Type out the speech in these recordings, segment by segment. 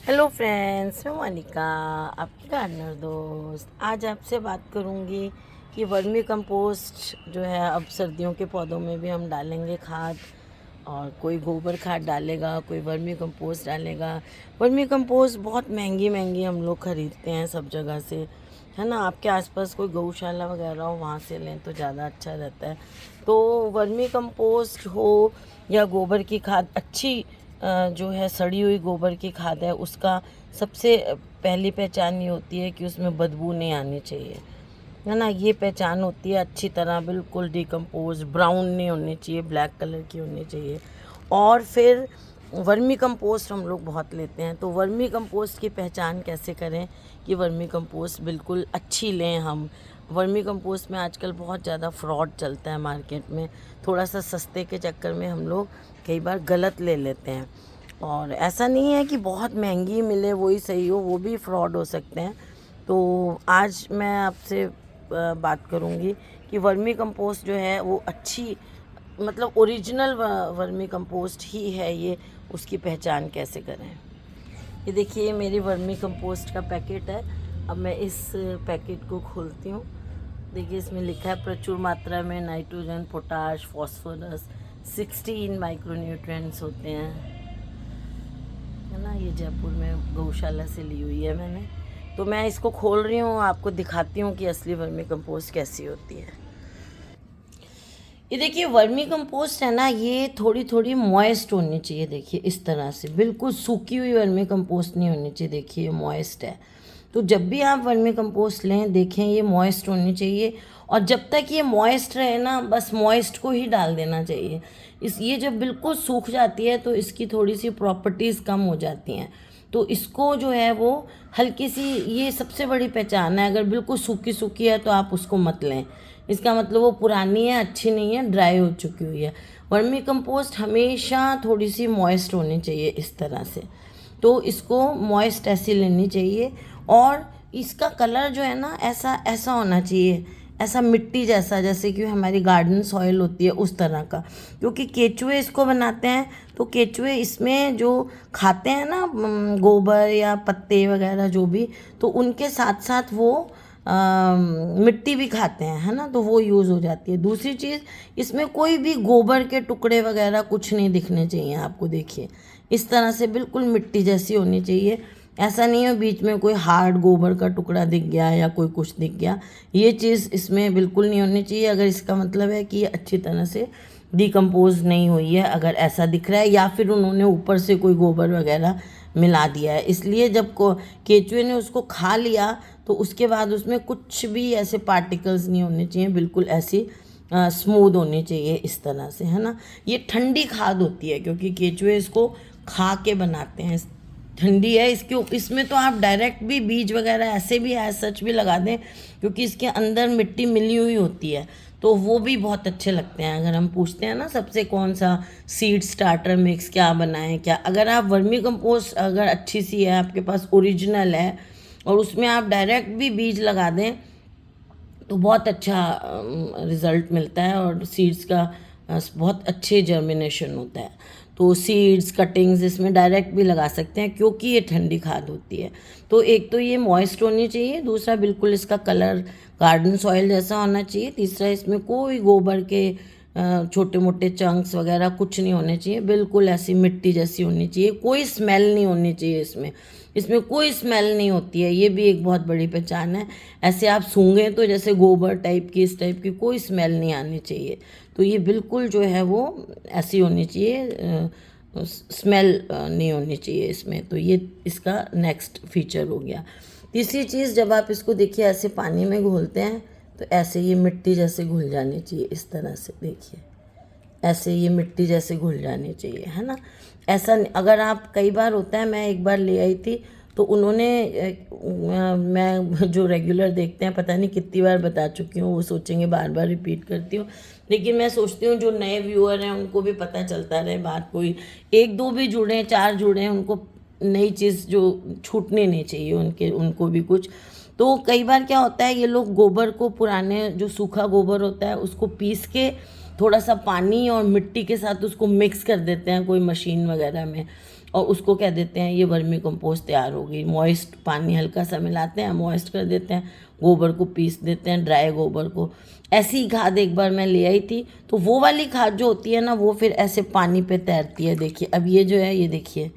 Hello friends, मैं मोनिका, आपकी gardener दोस्त। आज आपसे बात करूंगी कि वर्मी कंपोस्ट जो है अब सर्दियों के पौधों में भी हम डालेंगे खाद। और कोई गोबर खाद डालेगा, कोई वर्मी कंपोस्ट डालेगा। वर्मी कंपोस्ट बहुत महंगी महंगी हम लोग ख़रीदते हैं सब जगह से, है ना। आपके आसपास कोई गौशाला वगैरह हो, वहाँ से लें तो ज़्यादा अच्छा रहता है। तो वर्मी कंपोस्ट हो या गोबर की खाद, अच्छी जो है सड़ी हुई गोबर की खाद है, उसका सबसे पहली पहचान ये होती है कि उसमें बदबू नहीं आनी चाहिए, है ना। ये पहचान होती है अच्छी तरह बिल्कुल डिकम्पोज, ब्राउन नहीं होनी चाहिए, ब्लैक कलर की होनी चाहिए। और फिर वर्मी कंपोस्ट हम लोग बहुत लेते हैं, तो वर्मी कंपोस्ट की पहचान कैसे करें कि वर्मी कंपोस्ट बिल्कुल अच्छी लें हम। वर्मी कंपोस्ट में आजकल बहुत ज़्यादा फ्रॉड चलता है मार्केट में, थोड़ा सा सस्ते के चक्कर में हम लोग कई बार गलत ले लेते हैं। और ऐसा नहीं है कि बहुत महंगी मिले वही सही हो, वो भी फ्रॉड हो सकते हैं। तो आज मैं आपसे बात करूंगी कि वर्मी कंपोस्ट जो है वो अच्छी, मतलब ओरिजिनल वर्मी कंपोस्ट ही है ये, उसकी पहचान कैसे करें। ये देखिए, मेरी वर्मी कंपोस्ट का पैकेट है। अब मैं इस पैकेट को खोलती हूँ। देखिए, इसमें लिखा है प्रचुर मात्रा में नाइट्रोजन, पोटाश, फॉस्फोरस, 16 माइक्रोन्यूट्रिएंट्स होते हैं, है ना। ये जयपुर में गौशाला से ली हुई है मैंने। तो मैं इसको खोल रही हूँ, आपको दिखाती हूँ कि असली वर्मी कंपोस्ट कैसी होती है। ये देखिए, वर्मी कंपोस्ट है ना, ये थोड़ी थोड़ी मॉइस्ट होनी चाहिए। देखिए इस तरह से, बिल्कुल सूखी हुई वर्मी कंपोस्ट नहीं होनी चाहिए। देखिए ये मॉइस्ट है। तो जब भी आप वर्मी कंपोस्ट लें, देखें ये मॉइस्ट होनी चाहिए। और जब तक ये मॉइस्ट रहे ना, बस मॉइस्ट को ही डाल देना चाहिए। ये जब बिल्कुल सूख जाती है तो इसकी थोड़ी सी प्रॉपर्टीज़ कम हो जाती हैं। तो इसको जो है वो हल्की सी, ये सबसे बड़ी पहचान है। अगर बिल्कुल सूखी सूखी है तो आप उसको मत लें, इसका मतलब वो पुरानी है, अच्छी नहीं है, ड्राई हो चुकी हुई है। वर्मी कंपोस्ट हमेशा थोड़ी सी मॉइस्ट होनी चाहिए इस तरह से। तो इसको मॉइस्ट ऐसी लेनी चाहिए। और इसका कलर जो है ना, ऐसा ऐसा होना चाहिए, ऐसा मिट्टी जैसा, जैसे कि हमारी गार्डन सॉइल होती है उस तरह का। क्योंकि केचुए इसको बनाते हैं, तो केचुए इसमें जो खाते हैं ना, गोबर या पत्ते वगैरह जो भी, तो उनके साथ साथ वो मिट्टी भी खाते हैं, है ना। तो वो यूज़ हो जाती है। दूसरी चीज़, इसमें कोई भी गोबर के टुकड़े वगैरह कुछ नहीं दिखने चाहिए आपको। देखिए इस तरह से बिल्कुल मिट्टी जैसी होनी चाहिए। ऐसा नहीं है बीच में कोई हार्ड गोबर का टुकड़ा दिख गया या कोई कुछ दिख गया, ये चीज़ इसमें बिल्कुल नहीं होनी चाहिए। अगर इसका मतलब है कि ये अच्छी तरह से डिकम्पोज नहीं हुई है, अगर ऐसा दिख रहा है, या फिर उन्होंने ऊपर से कोई गोबर वगैरह मिला दिया है, इसलिए जब को केचुए ने उसको खा लिया तो उसके बाद उसमें कुछ भी ऐसे पार्टिकल्स नहीं होने चाहिए, बिल्कुल ऐसी स्मूथ होनी चाहिए इस तरह से, है ना। ये ठंडी खाद होती है क्योंकि केचुए इसको खा के बनाते हैं। ठंडी है इसमें तो आप डायरेक्ट भी बीज वगैरह ऐसे भी एज सच भी लगा दें, क्योंकि इसके अंदर मिट्टी मिली हुई होती है, तो वो भी बहुत अच्छे लगते हैं। अगर हम पूछते हैं ना सबसे कौन सा सीड स्टार्टर मिक्स क्या बनाएं क्या, अगर आप वर्मी कंपोस्ट अगर अच्छी सी है आपके पास, ओरिजिनल है, और उसमें आप डायरेक्ट भी बीज लगा दें तो बहुत अच्छा रिज़ल्ट मिलता है, और सीड्स का बहुत अच्छे जर्मिनेशन होता है। तो सीड्स कटिंग्स इसमें डायरेक्ट भी लगा सकते हैं क्योंकि ये ठंडी खाद होती है। तो एक तो ये मॉइस्ट होनी चाहिए, दूसरा बिल्कुल इसका कलर गार्डन सॉइल जैसा होना चाहिए, तीसरा इसमें कोई गोबर के छोटे मोटे चंक्स वगैरह कुछ नहीं होने चाहिए, बिल्कुल ऐसी मिट्टी जैसी होनी चाहिए। कोई स्मेल नहीं होनी चाहिए इसमें, इसमें कोई स्मेल नहीं होती है, ये भी एक बहुत बड़ी पहचान है। ऐसे आप सूंघें तो जैसे गोबर टाइप की, इस टाइप की कोई स्मेल नहीं आनी चाहिए। तो ये बिल्कुल जो है वो ऐसी होनी चाहिए, स्मेल नहीं होनी चाहिए इसमें। तो ये इसका नेक्स्ट फीचर हो गया। तीसरी चीज़, जब आप इसको देखिए ऐसे पानी में घोलते हैं तो ऐसे ये मिट्टी जैसे घुल जानी चाहिए इस तरह से। देखिए ऐसे ये मिट्टी जैसे घुल जानी चाहिए, है ना। ऐसा अगर आप, कई बार होता है, मैं एक बार ले आई थी तो उन्होंने मैं जो रेगुलर देखते हैं, पता नहीं कितनी बार बता चुकी हूँ, वो सोचेंगे बार बार रिपीट करती हूँ, लेकिन मैं सोचती हूँ जो नए व्यूअर हैं उनको भी पता चलता रहे बात, कोई एक दो भी जुड़े, चार जुड़े, उनको नई चीज़ जो छूटनी नहीं चाहिए उनको भी कुछ। तो कई बार क्या होता है, ये लोग गोबर को, पुराने जो सूखा गोबर होता है उसको पीस के थोड़ा सा पानी और मिट्टी के साथ उसको मिक्स कर देते हैं कोई मशीन वगैरह में, और उसको कह देते हैं ये वर्मी कंपोस्ट तैयार हो गई। मॉइस्ट पानी हल्का सा मिलाते हैं, मॉइस्ट कर देते हैं, गोबर को पीस देते हैं, ड्राई गोबर को। ऐसी ही खाद एक बार मैं ले आई थी, तो वो वाली खाद जो होती है ना वो फिर ऐसे पानी पे तैरती है। देखिए अब ये जो है, ये देखिए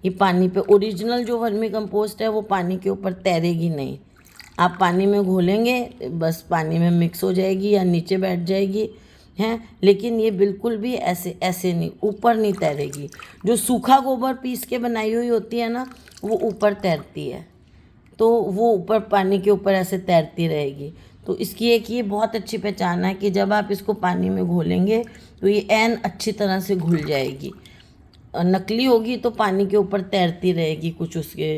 ये पानी पे, ओरिजिनल जो वर्मी कंपोस्ट है वो पानी के ऊपर तैरेगी नहीं। आप पानी में घोलेंगे बस पानी में मिक्स हो जाएगी या नीचे बैठ जाएगी हैं, लेकिन ये बिल्कुल भी ऐसे ऐसे नहीं, ऊपर नहीं तैरेगी। जो सूखा गोबर पीस के बनाई हुई होती है ना वो ऊपर तैरती है, तो वो ऊपर पानी के ऊपर ऐसे तैरती रहेगी। तो इसकी एक ये बहुत अच्छी पहचान है कि जब आप इसको पानी में घोलेंगे तो ये ऐन अच्छी तरह से घुल जाएगी। नकली होगी तो पानी के ऊपर तैरती रहेगी, कुछ उसके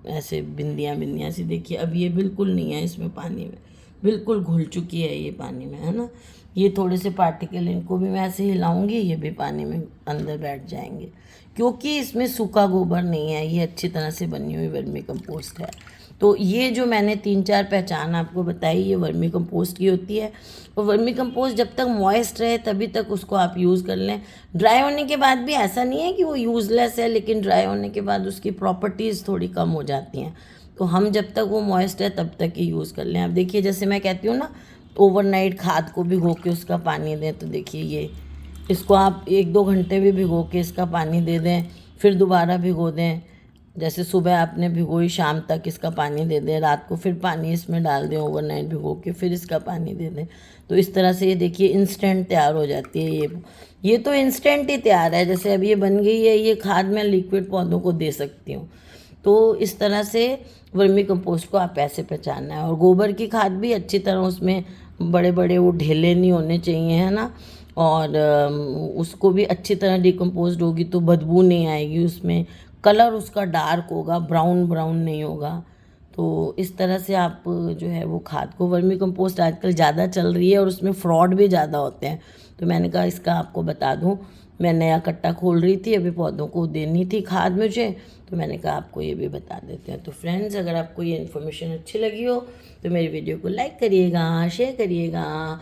ऐसे बिंदियाँ बिंदियाँ सी। देखिए अब ये बिल्कुल नहीं है इसमें, पानी में बिल्कुल घुल चुकी है ये पानी में, है ना। ये थोड़े से पार्टिकल, इनको भी मैं ऐसे हिलाऊंगी, ये भी पानी में अंदर बैठ जाएंगे, क्योंकि इसमें सूखा गोबर नहीं है, ये अच्छी तरह से बनी हुई वर्मी कंपोस्ट है। तो ये जो मैंने 3-4 पहचान आपको बताई ये वर्मी कंपोस्ट की होती है। और वर्मी कंपोस्ट जब तक मॉइस्ट रहे तभी तक उसको आप यूज़ कर लें। ड्राई होने के बाद भी ऐसा नहीं है कि वो यूज़लेस है, लेकिन ड्राई होने के बाद उसकी प्रॉपर्टीज़ थोड़ी कम हो जाती हैं। तो हम जब तक वो मॉइस्ट है तब तक ही यूज़ कर लें। अब देखिए जैसे मैं कहती हूँ ना, ओवरनाइट खाद को भिगो के उसका पानी दें, तो देखिए ये इसको आप 1-2 घंटे भी भिगो के इसका पानी दे दें, फिर दोबारा भिगो दें। जैसे सुबह आपने भिगोई, शाम तक इसका पानी दे दें, रात को फिर पानी इसमें डाल दें ओवरनाइट भिगो के, फिर इसका पानी दे दें। तो इस तरह से ये देखिए इंस्टेंट तैयार हो जाती है। ये तो इंस्टेंट ही तैयार है। जैसे अब ये बन गई है, ये खाद मैं लिक्विड पौधों को दे सकती हूँ। तो इस तरह से वर्मी कंपोस्ट को आप ऐसे पहचानना है। और गोबर की खाद भी अच्छी तरह, उसमें बड़े बड़े वो ढेले नहीं होने चाहिए, है ना। और उसको भी अच्छी तरह डिकम्पोज होगी तो बदबू नहीं आएगी उसमें, कलर उसका डार्क होगा, ब्राउन ब्राउन नहीं होगा। तो इस तरह से आप जो है वो खाद को, वर्मी कंपोस्ट आजकल ज़्यादा चल रही है और उसमें फ्रॉड भी ज़्यादा होते हैं, तो मैंने कहा इसका आपको बता दूं। मैं नया कट्टा खोल रही थी, अभी पौधों को देनी थी खाद मुझे, तो मैंने कहा आपको ये भी बता देते हैं। तो फ्रेंड्स, अगर आपको ये इन्फॉर्मेशन अच्छी लगी हो तो मेरी वीडियो को लाइक करिएगा, शेयर करिएगा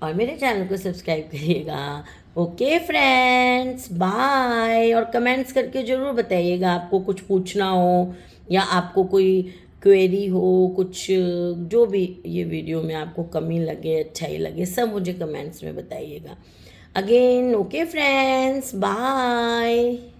और मेरे चैनल को सब्सक्राइब करिएगा। Okay friends, bye. और कमेंट्स करके ज़रूर बताइएगा आपको कुछ पूछना हो या आपको कोई क्वेरी हो, कुछ जो भी ये वीडियो में आपको कमी लगे, अच्छाई लगे, सब मुझे कमेंट्स में बताइएगा। Again okay friends, bye.